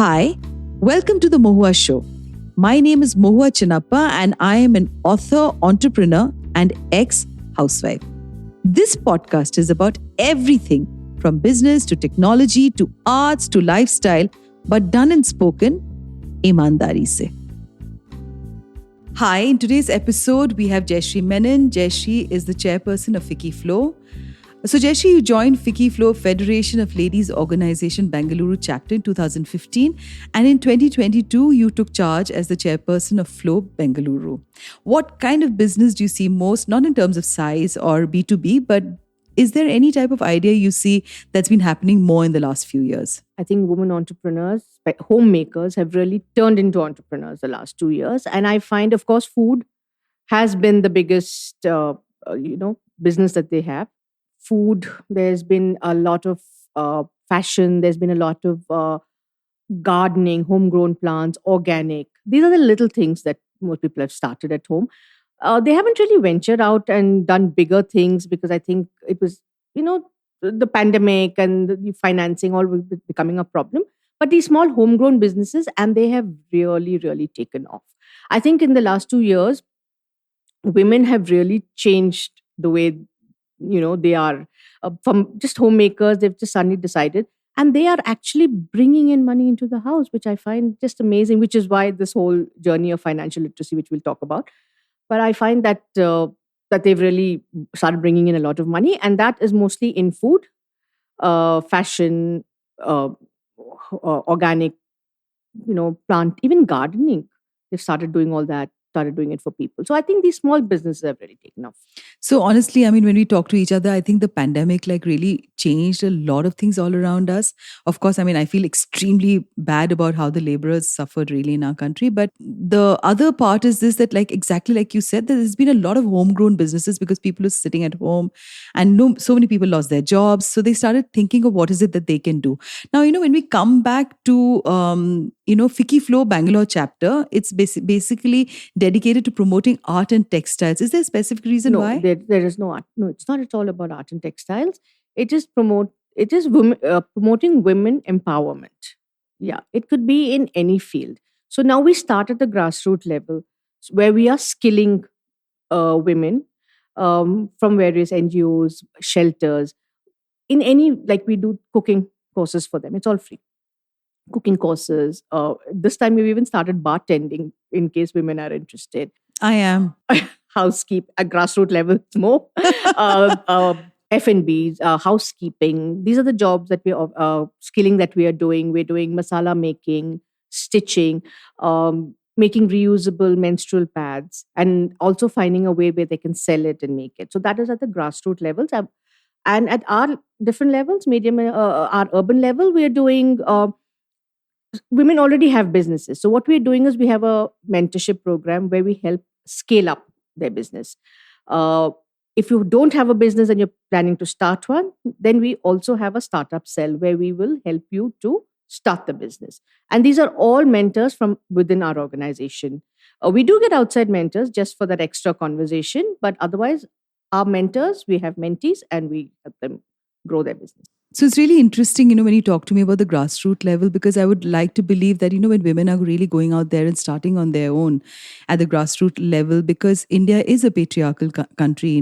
Hi, welcome to the Mohua show. My name is Mohua Chinappa and I am an author, entrepreneur and ex-housewife. This podcast is about everything from business to technology to arts to lifestyle, but done and spoken ईमानदारी से. Hi, in today's episode, we have Jayashree Menon. Jayashree is the chairperson of Ficky Flow. So, Jayashree, you joined Ficky Flow Federation of Ladies Organization Bengaluru chapter in 2015. And in 2022, you took charge as the chairperson of Flow Bengaluru. What kind of business do you see most, not in terms of size or B2B, but is there any type of idea you see that's been happening more in the last few years? I think women entrepreneurs, homemakers have really turned into entrepreneurs the last 2 years. And I find, of course, food has been the biggest, business that they have. Food, there's been a lot of fashion, there's been a lot of gardening, homegrown plants, organic. These are the little things that most people have started at home. They haven't really ventured out and done bigger things because I think it was, the pandemic and the financing all becoming a problem. But these small homegrown businesses, and they have really, really taken off. I think in the last 2 years, women have really changed the way, they are from just homemakers. They've just suddenly decided, and they are actually bringing in money into the house, which I find just amazing, which is why this whole journey of financial literacy, which we'll talk about. But I find that that they've really started bringing in a lot of money, and that is mostly in food, fashion, organic, plant, even gardening. They've started doing all that, started doing it for people. So I think these small businesses have really taken off. So honestly, I mean, when we talk to each other, I think the pandemic really changed a lot of things all around us. Of course, I mean, I feel extremely bad about how the laborers suffered really in our country. But the other part is this, that exactly like you said, that there's been a lot of homegrown businesses because people are sitting at home and so many people lost their jobs. So they started thinking of what is it that they can do. Now, when we come back to, Ficky Flow Bangalore chapter, it's basically dedicated to promoting art and textiles. Is there a specific reason why? There is no art. No, it's not at all about art and textiles. It is promoting women empowerment. Yeah, it could be in any field. So now we start at the grassroots level where we are skilling women from various NGOs, shelters, in any, we do cooking courses for them. It's all free. Cooking courses. This time we've even started bartending in case women are interested. I am. Housekeep at grassroots level, more. F&Bs, housekeeping. These are the jobs that we are skilling that we are doing. We're doing masala making, stitching, making reusable menstrual pads, and also finding a way where they can sell it and make it. So that is at the grassroots levels. And at our different levels, medium, our urban level, we are doing... women already have businesses. So what we're doing is we have a mentorship program where we help scale up their business. If you don't have a business and you're planning to start one, then we also have a startup cell where we will help you to start the business. And these are all mentors from within our organization. We do get outside mentors just for that extra conversation, but otherwise our mentors, we have mentees and we help them grow their business. So it's really interesting, when you talk to me about the grassroots level, because I would like to believe that, when women are really going out there and starting on their own at the grassroots level, because India is a patriarchal country,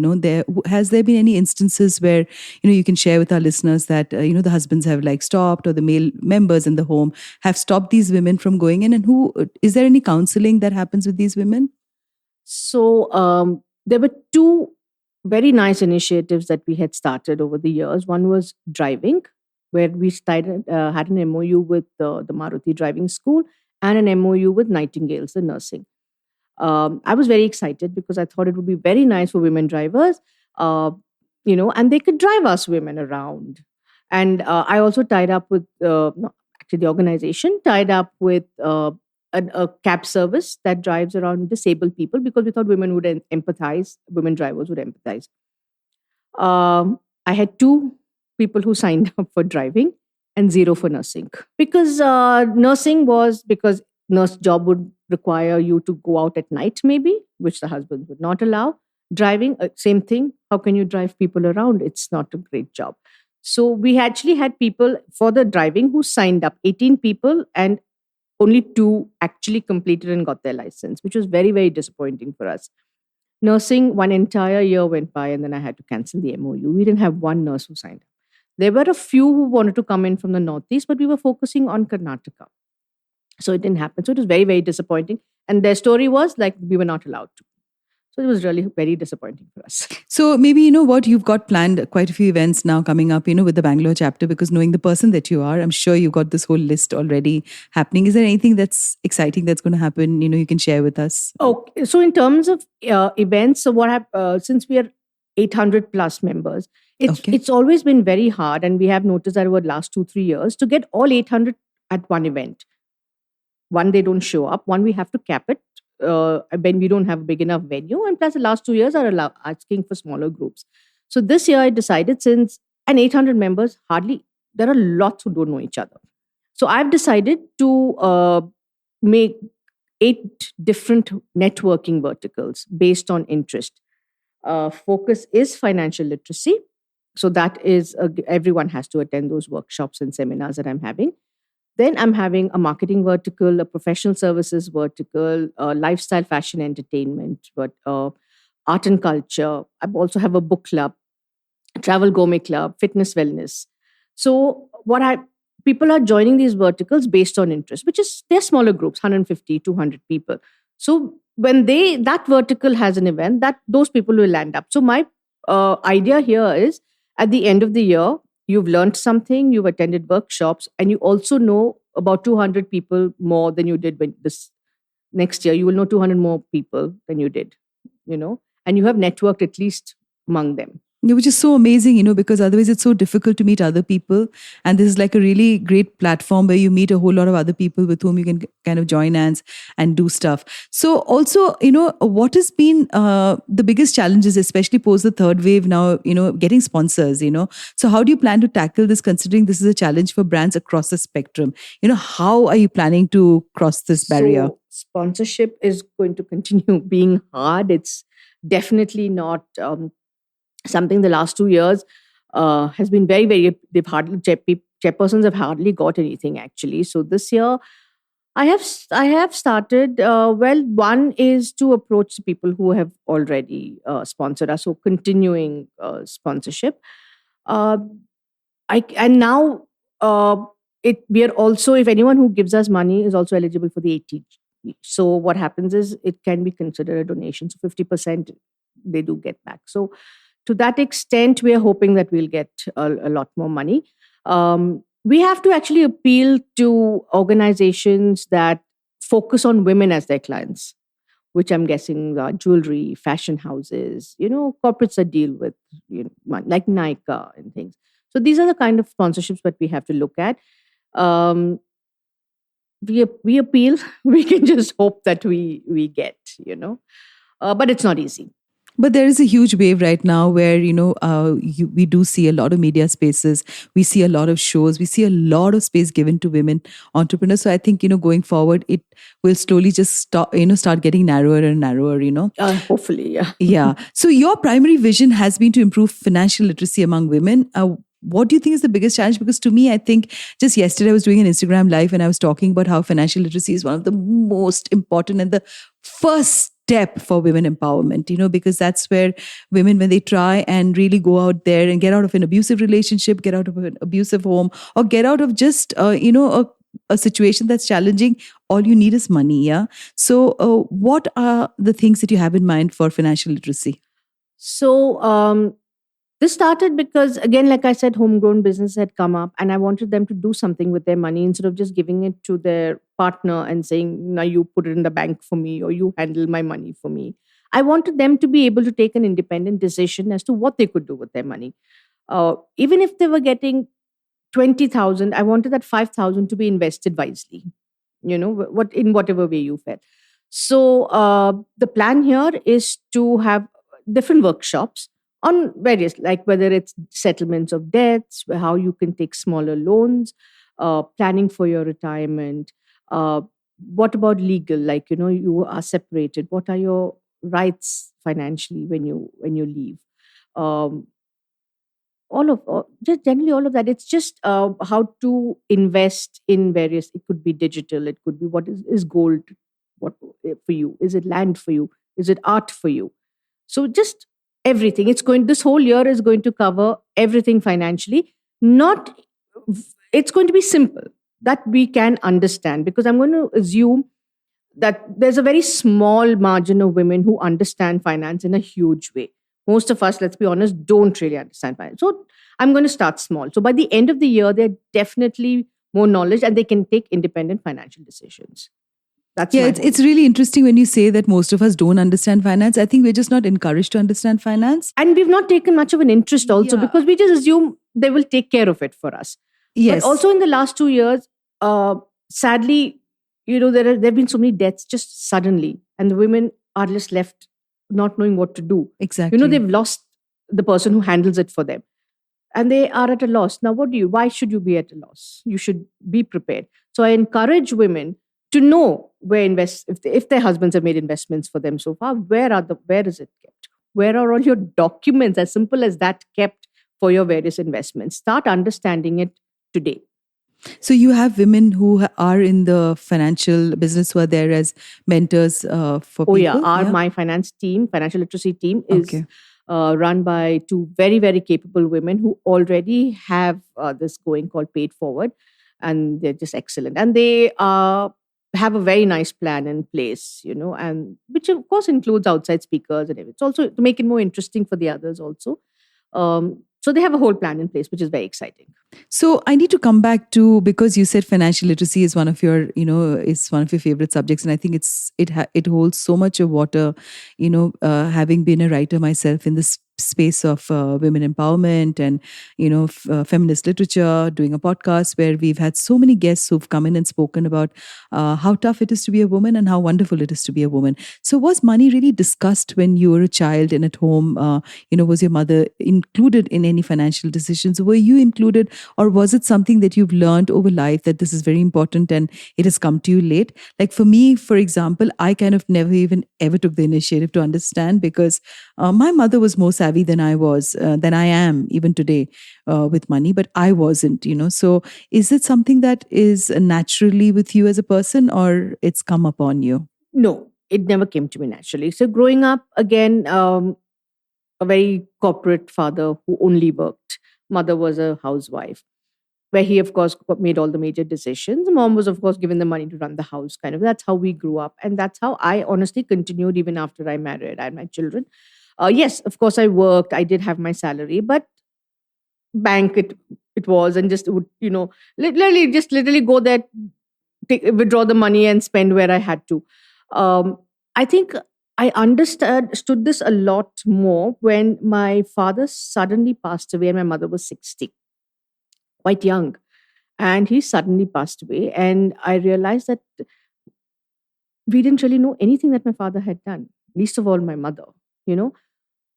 has there been any instances where, you can share with our listeners that, the husbands have stopped, or the male members in the home have stopped these women from going in, and is there any counseling that happens with these women? So there were two very nice initiatives that we had started over the years. One was driving, where we started, had an MOU with the Maruti Driving School and an MOU with Nightingales, the nursing. I was very excited because I thought it would be very nice for women drivers, and they could drive us women around. And I also tied up with, the organization tied up with a cab service that drives around disabled people because we thought women would empathize, women drivers would empathize. I had 2 people who signed up for driving and 0 for nursing. Because nursing was because nurse job would require you to go out at night maybe, which the husband would not allow. Driving, same thing. How can you drive people around? It's not a great job. So we actually had people for the driving who signed up, 18 people, and only two actually completed and got their license, which was very, very disappointing for us. Nursing, one entire year went by, and then I had to cancel the MOU. We didn't have one nurse who signed up. There were a few who wanted to come in from the Northeast, but we were focusing on Karnataka. So it didn't happen. So it was very, very disappointing. And their story was like we were not allowed to. So it was really very disappointing for us. So maybe, you know what, you've got planned quite a few events now coming up, you know, with the Bangalore chapter, because knowing the person that you are, I'm sure you've got this whole list already happening. Is there anything that's exciting that's going to happen, you know, you can share with us? Okay. So in terms of events, so since we are 800 plus members, it's always been very hard. And we have noticed that over the last 2-3 years to get all 800 at one event. One, they don't show up. One, we have to cap it when we don't have a big enough venue. And plus, the last 2 years are asking for smaller groups. So this year, I decided since an 800 members, there are lots who don't know each other. So I've decided to make 8 different networking verticals based on interest. Focus is financial literacy. So that is, everyone has to attend those workshops and seminars that I'm having. Then I'm having a marketing vertical, a professional services vertical, lifestyle, fashion, entertainment, but art and culture. I also have a book club, travel gourmet club, fitness, wellness. So people are joining these verticals based on interest, which is they're smaller groups, 150, 200 people. So when that vertical has an event, that those people will land up. So my idea here is at the end of the year, you've learned something, you've attended workshops, and you also know about 200 people more than you did when this next year. You will know 200 more people than you did, and you have networked at least among them. Yeah, which is so amazing, because otherwise it's so difficult to meet other people. And this is like a really great platform where you meet a whole lot of other people with whom you can kind of join hands and do stuff. So also, what has been the biggest challenges, especially post the third wave now, getting sponsors, So how do you plan to tackle this, considering this is a challenge for brands across the spectrum? How are you planning to cross this barrier? So sponsorship is going to continue being hard. It's definitely not... something the last 2 years has been very, very, chairpersons have hardly got anything actually. So this year I have started, one is to approach the people who have already sponsored us, so continuing sponsorship. And now we are also, if anyone who gives us money is also eligible for the 80. So what happens is it can be considered a donation. So 50% they do get back. So to that extent, we are hoping that we'll get a lot more money. We have to actually appeal to organizations that focus on women as their clients, which I'm guessing jewelry, fashion houses, corporates that deal with like Nike and things. So these are the kind of sponsorships that we have to look at. We appeal. We can just hope that we get, but it's not easy. But there is a huge wave right now where, we do see a lot of media spaces. We see a lot of shows. We see a lot of space given to women entrepreneurs. So I think, going forward, it will slowly just start getting narrower and narrower, Hopefully, yeah. Yeah. So your primary vision has been to improve financial literacy among women. What do you think is the biggest challenge? Because to me, I think just yesterday I was doing an Instagram live and I was talking about how financial literacy is one of the most important and the first step for women empowerment, because that's where women, when they try and really go out there and get out of an abusive relationship, get out of an abusive home, or get out of just, a situation that's challenging, all you need is money. Yeah. So what are the things that you have in mind for financial literacy? So this started because, again, like I said, homegrown business had come up and I wanted them to do something with their money instead of just giving it to their partner and saying, now you put it in the bank for me or you handle my money for me. I wanted them to be able to take an independent decision as to what they could do with their money. Even if they were getting 20,000, I wanted that 5,000 to be invested wisely, in whatever way you felt. So the plan here is to have different workshops on various, like whether it's settlements of debts, how you can take smaller loans, planning for your retirement. What about legal? Like, you are separated. What are your rights financially when you leave? just generally all of that. It's just how to invest in various. It could be digital. It could be what is gold. What for you? Is it land for you? Is it art for you? So just everything. It's going. This whole year is going to cover everything financially. Not. It's going to be simple that we can understand, because I'm going to assume that there's a very small margin of women who understand finance in a huge way. Most of us, let's be honest, don't really understand finance. So I'm going to start small. So by the end of the year, they're definitely more knowledge and they can take independent financial decisions. That's Yeah, my it's really interesting when you say that most of us don't understand finance. I think we're just not encouraged to understand finance. And we've not taken much of an interest also, Yeah. because we just assume they will take care of it for us. Yes. But also in the last 2 years, sadly, there have been so many deaths just suddenly, and the women are just left not knowing what to do. Exactly. They've lost the person who handles it for them, and they are at a loss. Now, why should you be at a loss? You should be prepared. So I encourage women to know where invest, if their husbands have made investments for them so far, where is it kept? Where are all your documents, as simple as that, kept for your various investments? Start understanding it today. So you have women who are in the financial business who are there as mentors for people? My financial literacy team is run by two very, very capable women who already have this going called Paid Forward, and they're just excellent. And they have a very nice plan in place, and which of course includes outside speakers and everything. It's also to make it more interesting for the others also. So they have a whole plan in place, which is very exciting. So I need to come back to, because you said financial literacy is one of your, is one of your favorite subjects, and I think it holds so much of water. Having been a writer myself in this space of women empowerment and feminist literature, doing a podcast where we've had so many guests who've come in and spoken about how tough it is to be a woman and how wonderful it is to be a woman. So was money really discussed when you were a child and at home? Was your mother included in any financial decisions? Were you included, or was it something that you've learned over life that this is very important and it has come to you late? Like for me, for example, I kind of never even ever took the initiative to understand, because my mother was more savvy than I am even today with money, but I wasn't, So is it something that is naturally with you as a person, or it's come upon you? No, it never came to me naturally. So growing up, again, a very corporate father who only worked. Mother was a housewife, where he, of course, made all the major decisions. Mom was, of course, given the money to run the house, kind of. That's how we grew up. And that's how I honestly continued even after I married. I had my children. Yes, of course, I worked. I did have my salary, but bank it was, and just would, literally go there, withdraw the money and spend where I had to. I think I understood this a lot more when my father suddenly passed away and my mother was 60, quite young. And he suddenly passed away. And I realized that we didn't really know anything that my father had done, least of all my mother,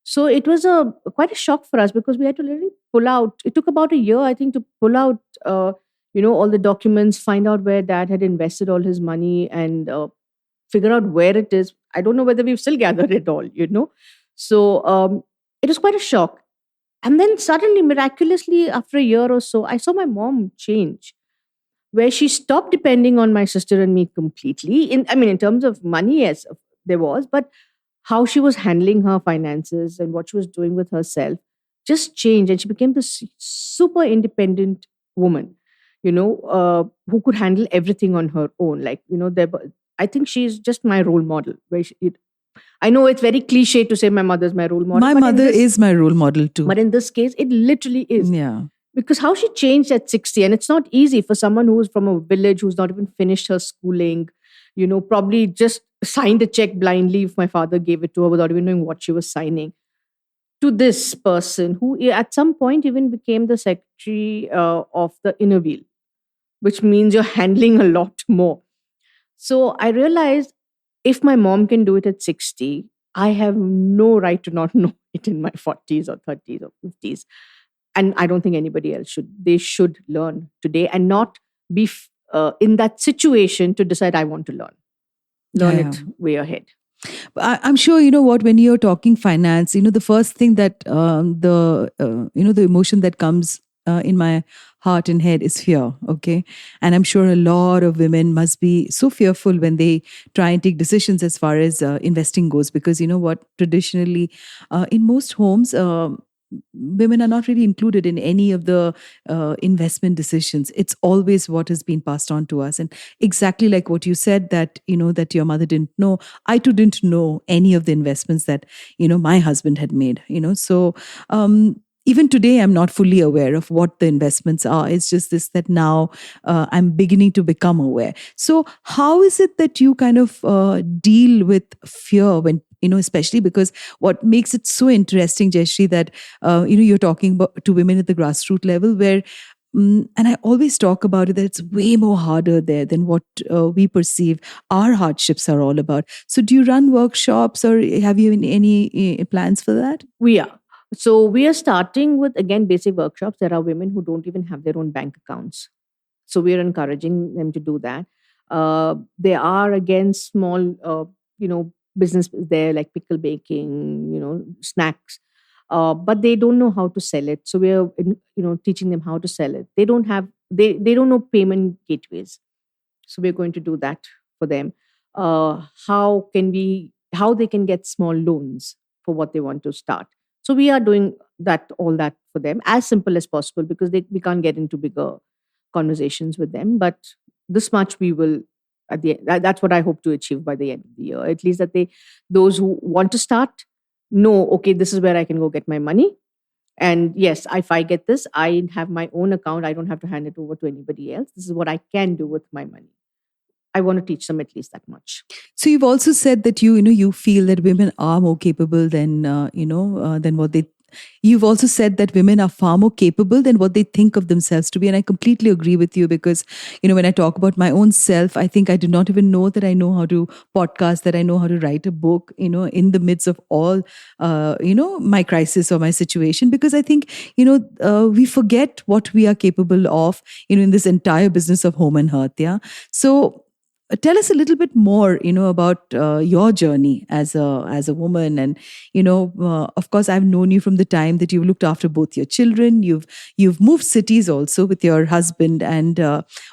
So it was quite a shock for us, because we had to literally pull out. It took about a year, I think, to pull out, all the documents, find out where dad had invested all his money, and figure out where it is. I don't know whether we've still gathered it all, So it was quite a shock. And then suddenly, miraculously, after a year or so, I saw my mom change, where she stopped depending on my sister and me completely. In terms of money, yes, there was, but how she was handling her finances and what she was doing with herself just changed, and she became this super independent woman, who could handle everything on her own. I think she's just my role model. I know it's very cliche to say my mother's my role model. My mother is my role model too. But in this case, it literally is. Yeah. Because how she changed at 60, and it's not easy for someone who's from a village, who's not even finished her schooling, probably just signed a check blindly if my father gave it to her without even knowing what she was signing, to this person who at some point even became the secretary of the inner wheel, which means you're handling a lot more. So I realized, if my mom can do it at 60, I have no right to not know it in my 40s or 30s or 50s. And I don't think anybody else should. They should learn today and not be in that situation to decide, I want to learn. Learn it way ahead. I'm sure you know what, when you're talking finance, the first thing that the emotion that comes in my heart and head is fear. Okay, and I'm sure a lot of women must be so fearful when they try and take decisions as far as investing goes, because you know what, traditionally, in most homes. Women are not really included in any of the investment decisions. It's always what has been passed on to us, and exactly like what you said, that that your mother didn't know. I too didn't know any of the investments that my husband had made. So even today I'm not fully aware of what the investments are. It's just this, that now I'm beginning to become aware. So how is it that you kind of deal with fear when especially because what makes it so interesting, Jayashree, that you're talking about to women at the grassroots level, where and I always talk about it, that it's way more harder there than what we perceive our hardships are all about. So, do you run workshops, or have you any plans for that? We are. So we are starting with, again, basic workshops. There are women who don't even have their own bank accounts. So we are encouraging them to do that. There are, again, small, business there, like pickle baking, snacks. But they don't know how to sell it. So we are, teaching them how to sell it. They don't know payment gateways. So we're going to do that for them. How they can get small loans for what they want to start. So we are doing all that for them, as simple as possible, because we can't get into bigger conversations with them. But this much we will, at the end, that's what I hope to achieve by the end of the year. At least that those who want to start know, okay, this is where I can go get my money. And yes, if I get this, I have my own account. I don't have to hand it over to anybody else. This is what I can do with my money. I want to teach them at least that much. So you've also said that you feel that women are more capable than than what they. You've also said that women are far more capable than what they think of themselves to be, and I completely agree with you, because when I talk about my own self, I think I do not even know that I know how to podcast, that I know how to write a book. In the midst of all my crisis or my situation, because I think we forget what we are capable of in this entire business of home and hearth. Yeah. So tell us a little bit more about your journey as a woman. And of course, I've known you from the time that you've looked after both your children. You've moved cities also with your husband, and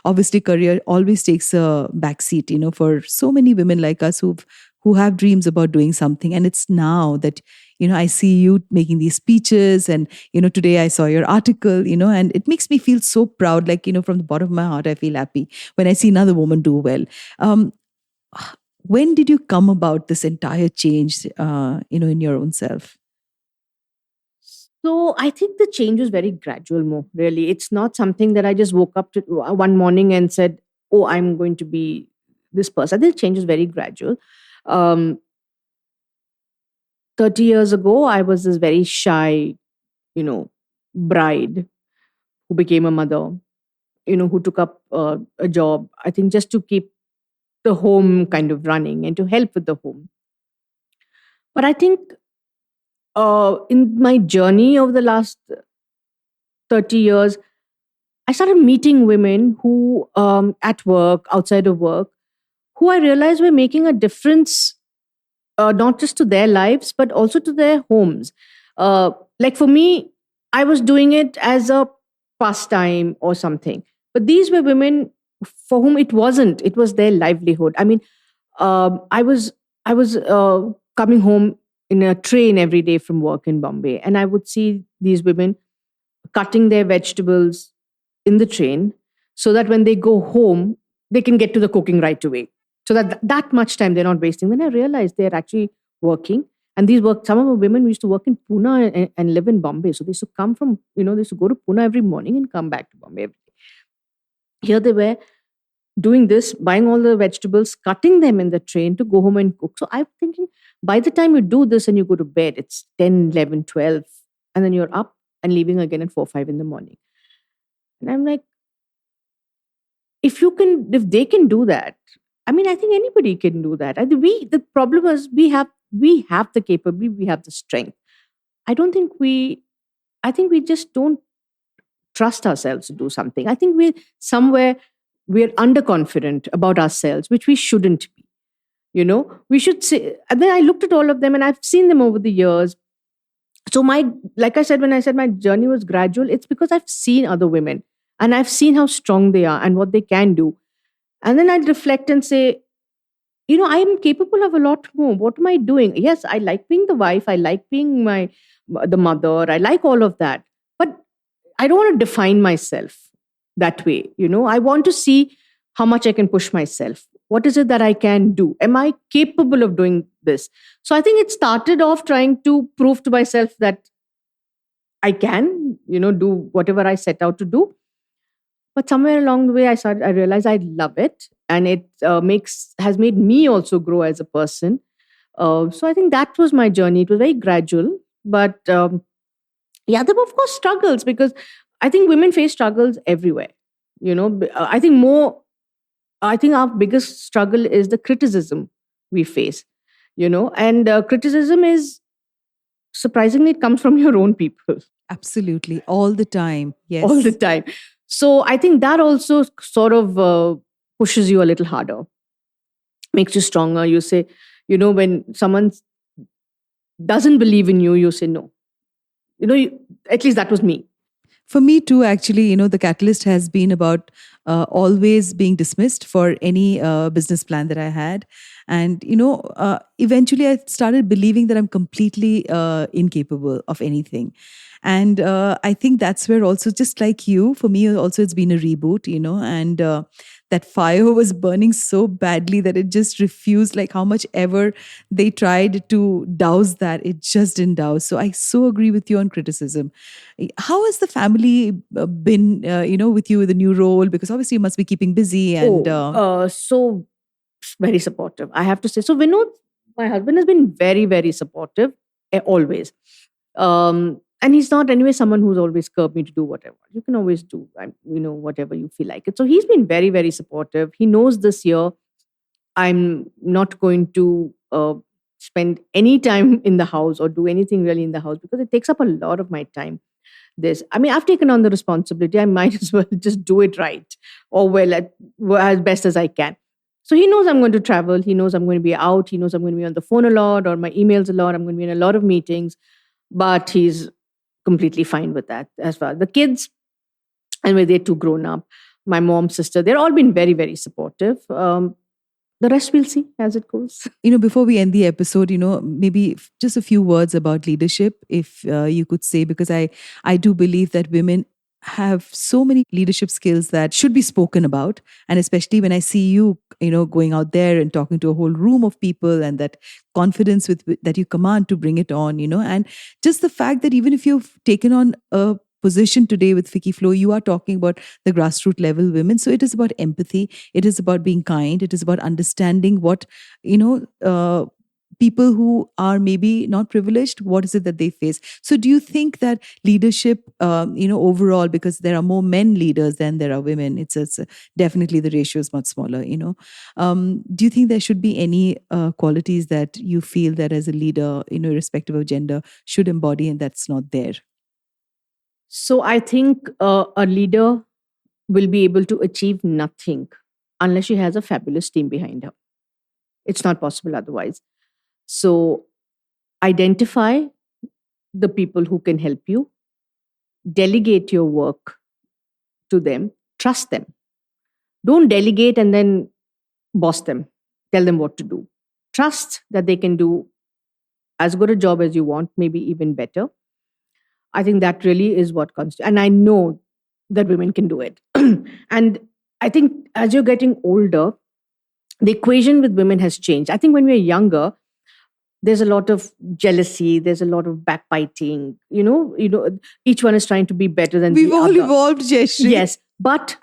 obviously career always takes a backseat for so many women like us who have dreams about doing something. And it's now that I see you making these speeches, and today I saw your article, and it makes me feel so proud, like from the bottom of my heart I feel happy when I see another woman do well. um, when did you come about this entire change in your own self? So I think the change was very gradual, Mo. Really, it's not something that I just woke up to one morning and said, "Oh, I'm going to be this person." I think the change was very gradual. Um, 30 years ago, I was this very shy, bride who became a mother. Who took up a job. I think just to keep the home kind of running and to help with the home. But I think in my journey over the last 30 years, I started meeting women who, at work, outside of work, who I realized were making a difference, not just to their lives, but also to their homes. Like for me, I was doing it as a pastime or something. But these were women for whom it wasn't, it was their livelihood. I mean, I was coming home in a train every day from work in Bombay, and I would see these women cutting their vegetables in the train so that when they go home, they can get to the cooking right away. So that much time they're not wasting. Then I realized they're actually working. And some of the women used to work in Pune and live in Bombay. So they used to come from, they used to go to Pune every morning and come back to Bombay every day. Here they were doing this, buying all the vegetables, cutting them in the train to go home and cook. So I'm thinking, by the time you do this and you go to bed, it's 10, 11, 12, and then you're up and leaving again at 4, 5 in the morning. And I'm like, if they can do that, I mean, I think anybody can do that. The problem is we have the capability, we have the strength. I don't think I think we just don't trust ourselves to do something. I think we're underconfident about ourselves, which we shouldn't be. We should say. And then I looked at all of them and I've seen them over the years. So like I said, when I said my journey was gradual, it's because I've seen other women and I've seen how strong they are and what they can do. And then I'd reflect and say, I am capable of a lot more. What am I doing? Yes, I like being the wife. I like being the mother. I like all of that. But I don't want to define myself that way. I want to see how much I can push myself. What is it that I can do? Am I capable of doing this? So I think it started off trying to prove to myself that I can, do whatever I set out to do. But somewhere along the way, I realized I love it, and it has made me also grow as a person. So I think that was my journey. It was very gradual, but yeah, there were of course struggles, because I think women face struggles everywhere. I think our biggest struggle is the criticism we face. And criticism is, surprisingly, it comes from your own people. Absolutely. All the time. Yes. All the time. So I think that also sort of pushes you a little harder, makes you stronger. You say, when someone doesn't believe in you, you say no. At least that was me. For me too, actually, the catalyst has been about always being dismissed for any business plan that I had. And, eventually I started believing that I'm completely incapable of anything. And I think that's where also, just like you, for me also, it's been a reboot, and that fire was burning so badly that it just refused, like how much ever they tried to douse that, it just didn't douse. So I so agree with you on criticism. How has the family been, with you with the new role? Because obviously you must be keeping busy. And so very supportive, I have to say. So Vinod, my husband, has been very, very supportive, always. And he's not anyway someone who's always curbed me to do whatever. You can always do, whatever you feel like it. So he's been very, very supportive. He knows this year I'm not going to spend any time in the house or do anything really in the house, because it takes up a lot of my time. I've taken on the responsibility. I might as well just do it right, or as best as I can. So he knows I'm going to travel. He knows I'm going to be out. He knows I'm going to be on the phone a lot, or my emails a lot. I'm going to be in a lot of meetings. But he's completely fine with that. As far as the kids, and when they're too grown up, my mom, sister, they're all been very, very supportive. The rest we'll see as it goes. Before we end the episode, maybe just a few words about leadership, if you could say, because I do believe that women have so many leadership skills that should be spoken about. And especially when I see you, going out there and talking to a whole room of people, and that confidence that you command to bring it on, and just the fact that even if you've taken on a position today with Fiki Flow, you are talking about the grassroots level women. So it is about empathy. It is about being kind. It is about understanding what, people who are maybe not privileged, what is it that they face? So do you think that leadership, overall, because there are more men leaders than there are women, it's definitely the ratio is much smaller, do you think there should be any qualities that you feel that as a leader, irrespective of gender, should embody, and that's not there? So I think a leader will be able to achieve nothing unless she has a fabulous team behind her. It's not possible otherwise. So identify the people who can help you, delegate your work to them, trust them. Don't delegate and then boss them, tell them what to do. Trust that they can do as good a job as you want, maybe even better. I think that really is what constitutes. And I know that women can do it. And I think as you're getting older, the equation with women has changed. I think when we're younger, there's a lot of jealousy, there's a lot of backbiting, each one is trying to be better than We've the all other. evolved, Jayashree. Yes, but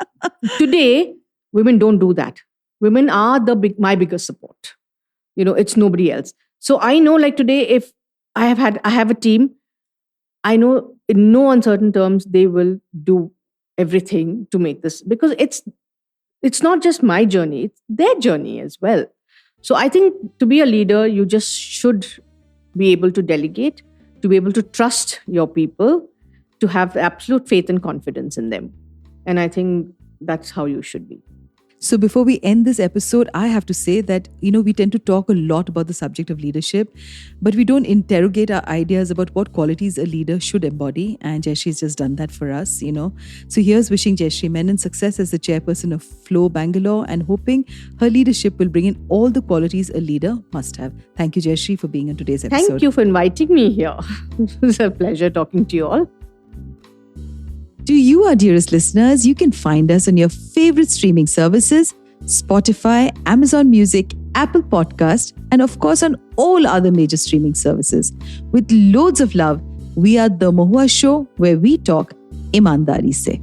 today women don't do that. Women are my biggest support. It's nobody else. So I know, like today, if I have a team, I know in no uncertain terms they will do everything to make this, because it's not just my journey, it's their journey as well. So I think to be a leader, you just should be able to delegate, to be able to trust your people, to have absolute faith and confidence in them. And I think that's how you should be. So before we end this episode, I have to say that, we tend to talk a lot about the subject of leadership, but we don't interrogate our ideas about what qualities a leader should embody. And Jayashree's just done that for us, So here's wishing Jayashree Menon success as the chairperson of Flow Bangalore and hoping her leadership will bring in all the qualities a leader must have. Thank you, Jayashree, for being on today's episode. Thank you for inviting me here. It was a pleasure talking to you all. To you, our dearest listeners, you can find us on your favorite streaming services, Spotify, Amazon Music, Apple Podcast, and of course on all other major streaming services. With loads of love, we are The Mohua Show, where we talk imandari se.